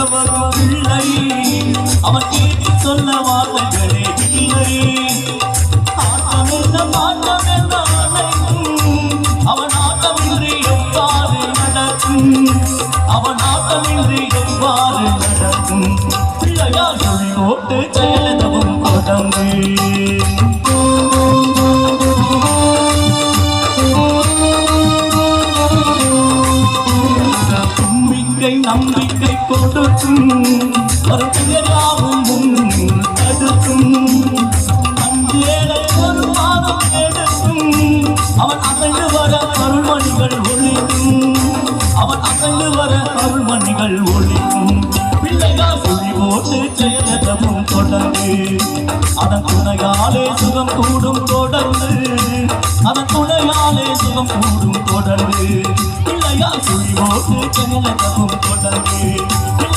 வரும் பிள்ளை அவன் கேட்டு சொல்ல வார்த்தைகளே இல்லை ஆட்டம் என்ன மாற்றம் என்ன அவன் ஆட்டமின்றி எவ்வாறு நடக்கும் அவன் ஆட்டமின்றி எவ்வாறு நடக்கும் பிள்ளையா சொல்லி போட்டு செயலதவும் தொடங்கு நம்பிக்கை கொடுக்கும் ஒரு பெயராவும் தடுக்கும் அஞ்சேலை ஒரு மாதம் எடுக்கும் அவன் அசைந்து வர அருள்மணிகள் ஒழிக்கும் அவன் அசைந்து வர அருள்மணிகள் ஒழிக்கும் பிள்ளையா சொல்லி போட்டு செயலதவும் தொடர்ந்து அதன் துணையாலே சுகம் கூடும் தொடர்ந்து அதன் துணையாலே சுகம் கூடும் தொடர்ந்து பிள்ளையா சொல்லி போட்டு செயலதவும் தொடர்ந்து